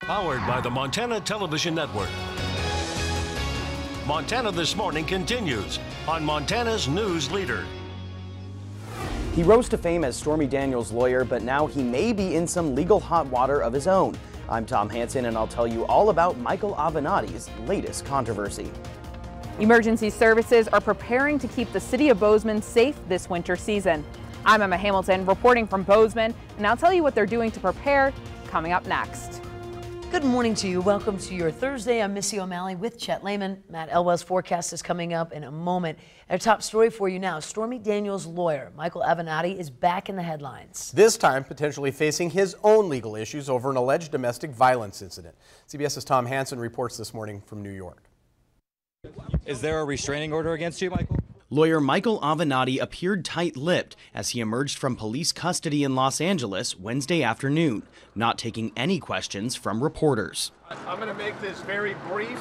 Powered by the Montana Television Network. Montana This Morning continues on Montana's News Leader. He rose to fame as Stormy Daniels' lawyer, but now he may be in some legal hot water of his own. I'm Tom Hansen, and I'll tell you all about Michael Avenatti's latest controversy. Emergency services are preparing to keep the city of Bozeman safe this winter season. I'm Emma Hamilton reporting from Bozeman, and I'll tell you what they're doing to prepare coming up next. Good morning to you. Welcome to your Thursday. I'm Missy O'Malley with Chet Lehman. Matt Elwell's forecast is coming up in a moment. Our top story for you now. Stormy Daniels' lawyer, Michael Avenatti, is back in the headlines. This time potentially facing his own legal issues over an alleged domestic violence incident. CBS's Tom Hansen reports this morning from New York. Is there a restraining order against you, Michael? Lawyer Michael Avenatti appeared tight-lipped as he emerged from police custody in Los Angeles Wednesday afternoon, not taking any questions from reporters. I'm going to make this very brief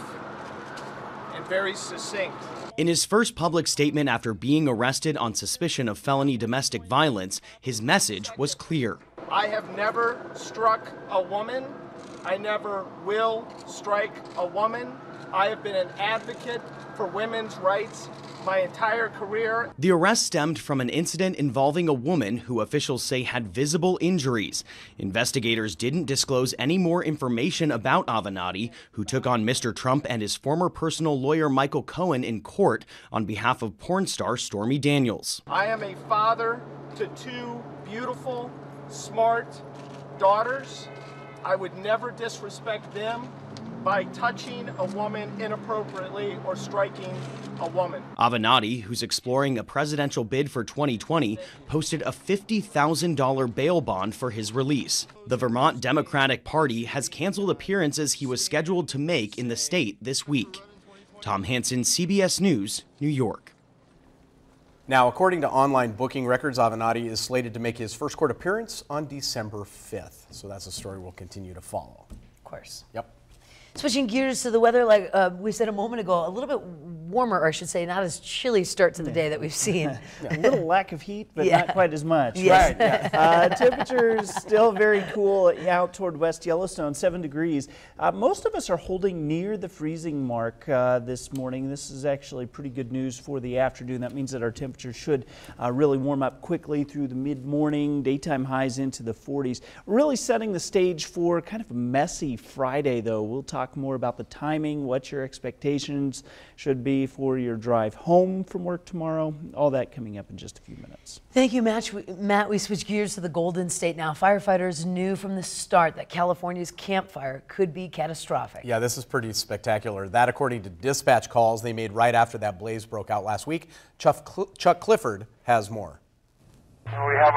and very succinct. In his first public statement after being arrested on suspicion of felony domestic violence, his message was clear. I have never struck a woman. I never will strike a woman. I have been an advocate for women's rights my entire career. The arrest stemmed from an incident involving a woman who officials say had visible injuries. Investigators didn't disclose any more information about Avenatti, who took on Mr. Trump and his former personal lawyer Michael Cohen in court on behalf of porn star Stormy Daniels. I am a father to two beautiful, smart daughters. I would never disrespect them by touching a woman inappropriately or striking a woman. Avenatti, who's exploring a presidential bid for 2020, posted a $50,000 bail bond for his release. The Vermont Democratic Party has canceled appearances he was scheduled to make in the state this week. Tom Hansen, CBS News, New York. Now, according to online booking records, Avenatti is slated to make his first court appearance on December 5th. So that's a story we'll continue to follow. Of course. Yep. Switching gears to the weather, like we said a moment ago, a little bit warmer, or I should say not as chilly start to the day that we've seen. A little lack of heat, but not quite as much. Yes. Right. Yeah. Temperatures still very cool out toward West Yellowstone, 7 degrees. Most of us are holding near the freezing mark this morning. This is actually pretty good news for the afternoon. That means that our temperatures should really warm up quickly through the mid-morning, daytime highs into the 40s. Really setting the stage for kind of a messy Friday, though. We'll talk more about the timing, what your expectations should be for your drive home from work tomorrow. All that coming up in just a few minutes. Thank you, Matt. We switch gears to the Golden State now. Firefighters knew from the start that California's Camp Fire could be catastrophic. Yeah, this is pretty spectacular. That, according to dispatch calls they made right after that blaze broke out last week. Chuck Clifford has more. We have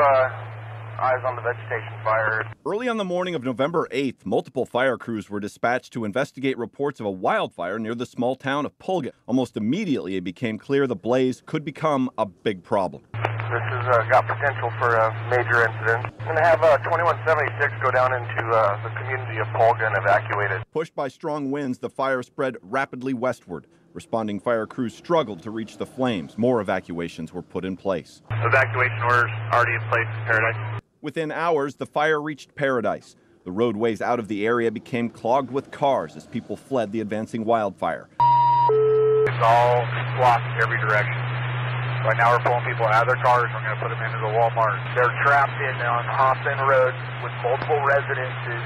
eyes on the vegetation fire. Early on the morning of November 8th, multiple fire crews were dispatched to investigate reports of a wildfire near the small town of Pulgent. Almost immediately, it became clear the blaze could become a big problem. This has got potential for a major incident. I'm going to have 2176 go down into the community of Pulgent and evacuate it. Pushed by strong winds, the fire spread rapidly westward. Responding fire crews struggled to reach the flames. More evacuations were put in place. Evacuation orders already in place in Paradise. Within hours, the fire reached Paradise. The roadways out of the area became clogged with cars as people fled the advancing wildfire. It's all blocked every direction. Right now we're pulling people out of their cars. We're going to put them into the Walmart. They're trapped on Hoffman Road with multiple residences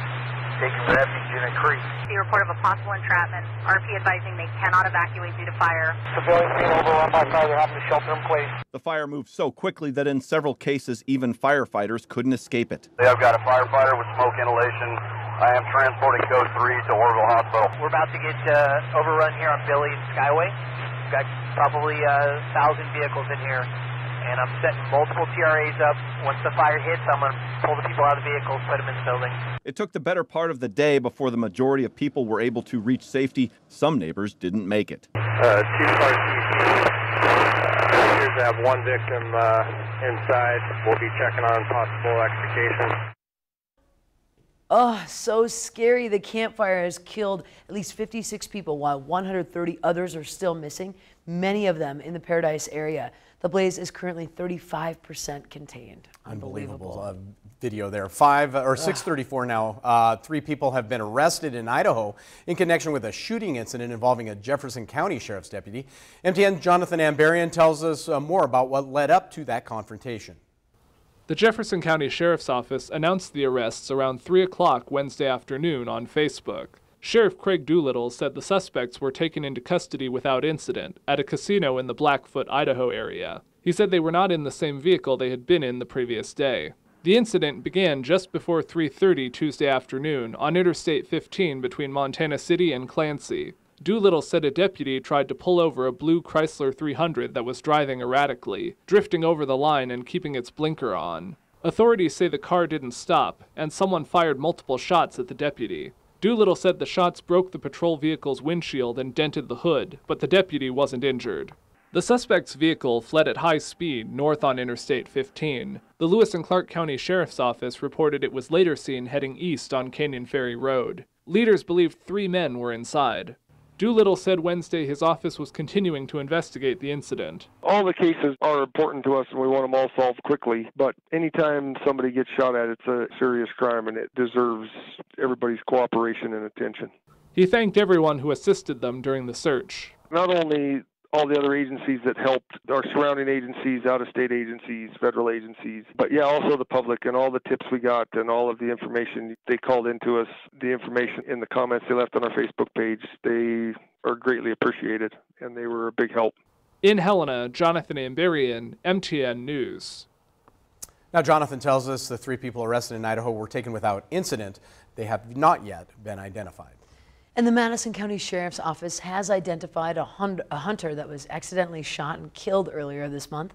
taking refuge in a creek. The report of a possible entrapment. RP advising they cannot evacuate due to fire. Civilians being overrun by fire. They're having to shelter in place. The fire moved so quickly that in several cases, even firefighters couldn't escape it. I've got a firefighter with smoke inhalation. I am transporting code 3 to Orville Hospital. We're about to get overrun here on Billy and Skyway. We've got probably 1,000 vehicles in here. And I'm setting multiple TRAs up. Once the fire hits, I'm going to pull the people out of the vehicles, put them in the building. It took the better part of the day before the majority of people were able to reach safety. Some neighbors didn't make it. 2 cars appears to have one victim inside. We'll be checking on possible extrication. Oh, so scary. The Camp Fire has killed at least 56 people while 130 others are still missing, many of them in the Paradise area. The blaze is currently 35% contained. Unbelievable video there. 6:34 now. 3 people have been arrested in Idaho in connection with a shooting incident involving a Jefferson County Sheriff's deputy. MTN's Jonathan Ambarian tells us more about what led up to that confrontation. The Jefferson County Sheriff's Office announced the arrests around 3 o'clock Wednesday afternoon on Facebook. Sheriff Craig Doolittle said the suspects were taken into custody without incident at a casino in the Blackfoot, Idaho area. He said they were not in the same vehicle they had been in the previous day. The incident began just before 3:30 Tuesday afternoon on Interstate 15 between Montana City and Clancy. Doolittle said a deputy tried to pull over a blue Chrysler 300 that was driving erratically, drifting over the line and keeping its blinker on. Authorities say the car didn't stop, and someone fired multiple shots at the deputy. Doolittle said the shots broke the patrol vehicle's windshield and dented the hood, but the deputy wasn't injured. The suspect's vehicle fled at high speed north on Interstate 15. The Lewis and Clark County Sheriff's Office reported it was later seen heading east on Canyon Ferry Road. Leaders believed 3 men were inside. Doolittle said Wednesday his office was continuing to investigate the incident. All the cases are important to us and we want them all solved quickly, but anytime somebody gets shot at, it's a serious crime and it deserves everybody's cooperation and attention. He thanked everyone who assisted them during the search. Not only all the other agencies that helped, our surrounding agencies, out-of-state agencies, federal agencies, but yeah, also the public and all the tips we got and all of the information they called into us, the information in the comments they left on our Facebook page, they are greatly appreciated and they were a big help. In Helena, Jonathan Ambarian, MTN News. Now, Jonathan tells us the 3 people arrested in Idaho were taken without incident. They have not yet been identified. And the Madison County Sheriff's Office has identified a hunter that was accidentally shot and killed earlier this month.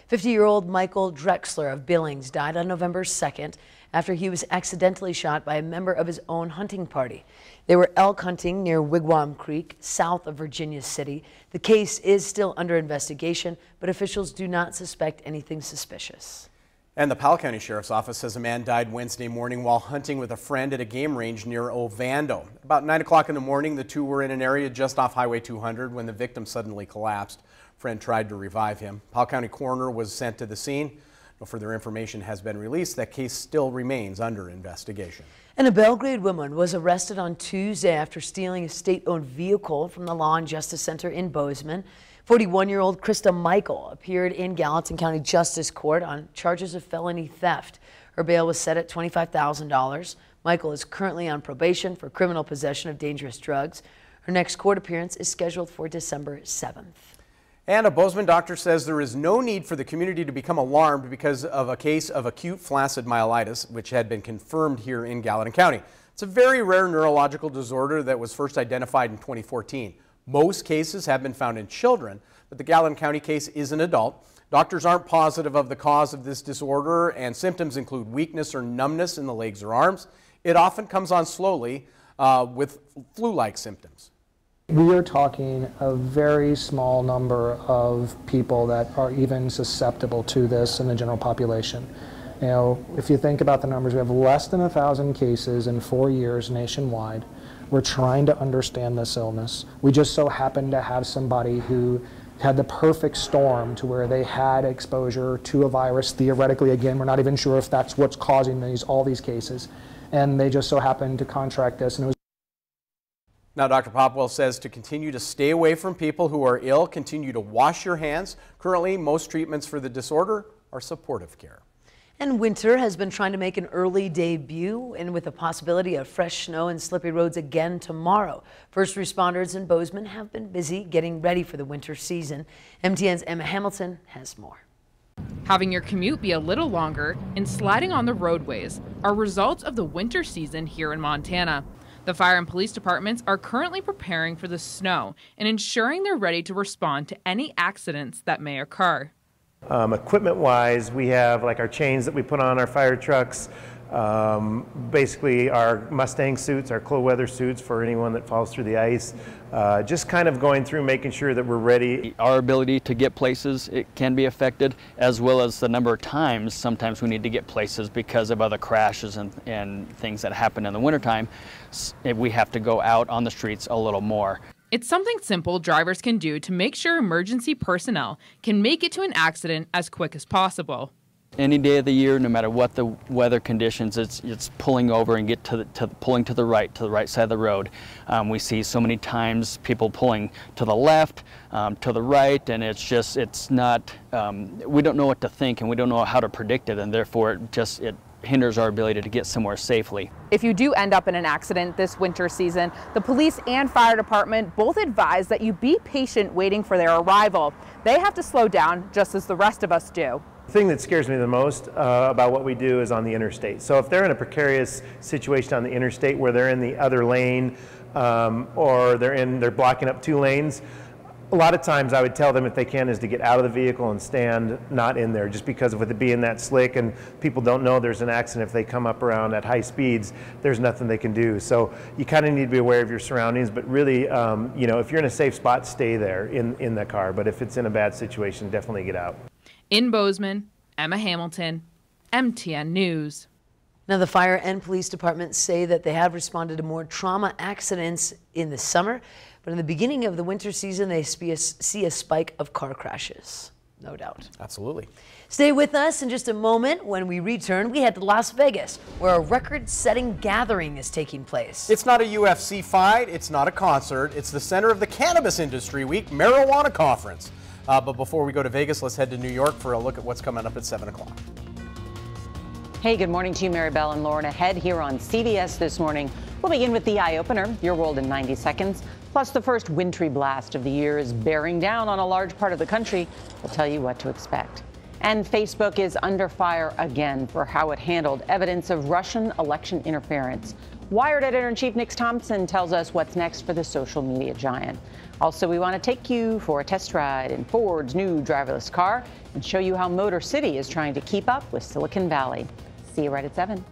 50-year-old Michael Drexler of Billings died on November 2nd after he was accidentally shot by a member of his own hunting party. They were elk hunting near Wigwam Creek, south of Virginia City. The case is still under investigation, but officials do not suspect anything suspicious. And the Powell County Sheriff's Office says a man died Wednesday morning while hunting with a friend at a game range near Ovando. About 9 o'clock in the morning, the 2 were in an area just off Highway 200 when the victim suddenly collapsed. Friend tried to revive him. Powell County coroner was sent to the scene. No further information has been released. That case still remains under investigation. And a Belgrade woman was arrested on Tuesday after stealing a state-owned vehicle from the Law and Justice Center in Bozeman. 41-year-old Krista Michael appeared in Gallatin County Justice Court on charges of felony theft. Her bail was set at $25,000. Michael is currently on probation for criminal possession of dangerous drugs. Her next court appearance is scheduled for December 7th. And a Bozeman doctor says there is no need for the community to become alarmed because of a case of acute flaccid myelitis, which had been confirmed here in Gallatin County. It's a very rare neurological disorder that was first identified in 2014. Most cases have been found in children, but the Gallatin County case is an adult. Doctors aren't positive of the cause of this disorder, and symptoms include weakness or numbness in the legs or arms. It often comes on slowly with flu-like symptoms. We are talking a very small number of people that are even susceptible to this in the general population. You know, if you think about the numbers, we have less than 1,000 cases in 4 years nationwide. We're trying to understand this illness. We just so happen to have somebody who had the perfect storm to where they had exposure to a virus. Theoretically, again, we're not even sure if that's what's causing all these cases. And they just so happened to contract this. And it was Now, Dr. Popwell says to continue to stay away from people who are ill, continue to wash your hands. Currently, most treatments for the disorder are supportive care. And winter has been trying to make an early debut, and with a possibility of fresh snow and slippery roads again tomorrow. First responders in Bozeman have been busy getting ready for the winter season. MTN's Emma Hamilton has more. Having your commute be a little longer and sliding on the roadways are results of the winter season here in Montana. The fire and police departments are currently preparing for the snow and ensuring they're ready to respond to any accidents that may occur. Equipment-wise, we have like our chains that we put on our fire trucks, basically our Mustang suits, our cold weather suits for anyone that falls through the ice. Just kind of going through making sure that we're ready. Our ability to get places, it can be affected, as well as the number of times sometimes we need to get places because of other crashes and things that happen in the wintertime. We have to go out on the streets a little more. It's something simple drivers can do to make sure emergency personnel can make it to an accident as quick as possible. Any day of the year, no matter what the weather conditions, it's pulling over and pulling to the right side of the road. We see so many times people pulling to the left, to the right, and it's not. We don't know what to think, and we don't know how to predict it, and therefore it hinders our ability to get somewhere safely. If you do end up in an accident this winter season, the police and fire department both advise that you be patient waiting for their arrival. They have to slow down just as the rest of us do. The thing that scares me the most about what we do is on the interstate. So if they're in a precarious situation on the interstate where they're in the other lane or they're blocking up 2 lanes, a lot of times I would tell them if they can is to get out of the vehicle and stand not in there, just because with it being that slick and people don't know there's an accident. If they come up around at high speeds, there's nothing they can do. So you kind of need to be aware of your surroundings, but really, you know, if you're in a safe spot, stay there in the car. But if it's in a bad situation, definitely get out. In Bozeman, Emma Hamilton, MTN News. Now, the fire and police departments say that they have responded to more trauma accidents in the summer, but in the beginning of the winter season, they see a spike of car crashes. No doubt. Absolutely. Stay with us in just a moment. When we return, we head to Las Vegas, where a record-setting gathering is taking place. It's not a UFC fight. It's not a concert. It's the center of the Cannabis Industry Week Marijuana Conference. But before we go to Vegas, let's head to New York for a look at what's coming up at 7 o'clock. Hey, good morning to you, Mary Bell and Lauren. Ahead here on CBS this morning, we'll begin with the eye-opener, Your World in 90 Seconds. Plus, the first wintry blast of the year is bearing down on a large part of the country. We'll tell you what to expect. And Facebook is under fire again for how it handled evidence of Russian election interference. Wired editor-in-chief Nick Thompson tells us what's next for the social media giant. Also, we want to take you for a test ride in Ford's new driverless car and show you how Motor City is trying to keep up with Silicon Valley. See you right at 7.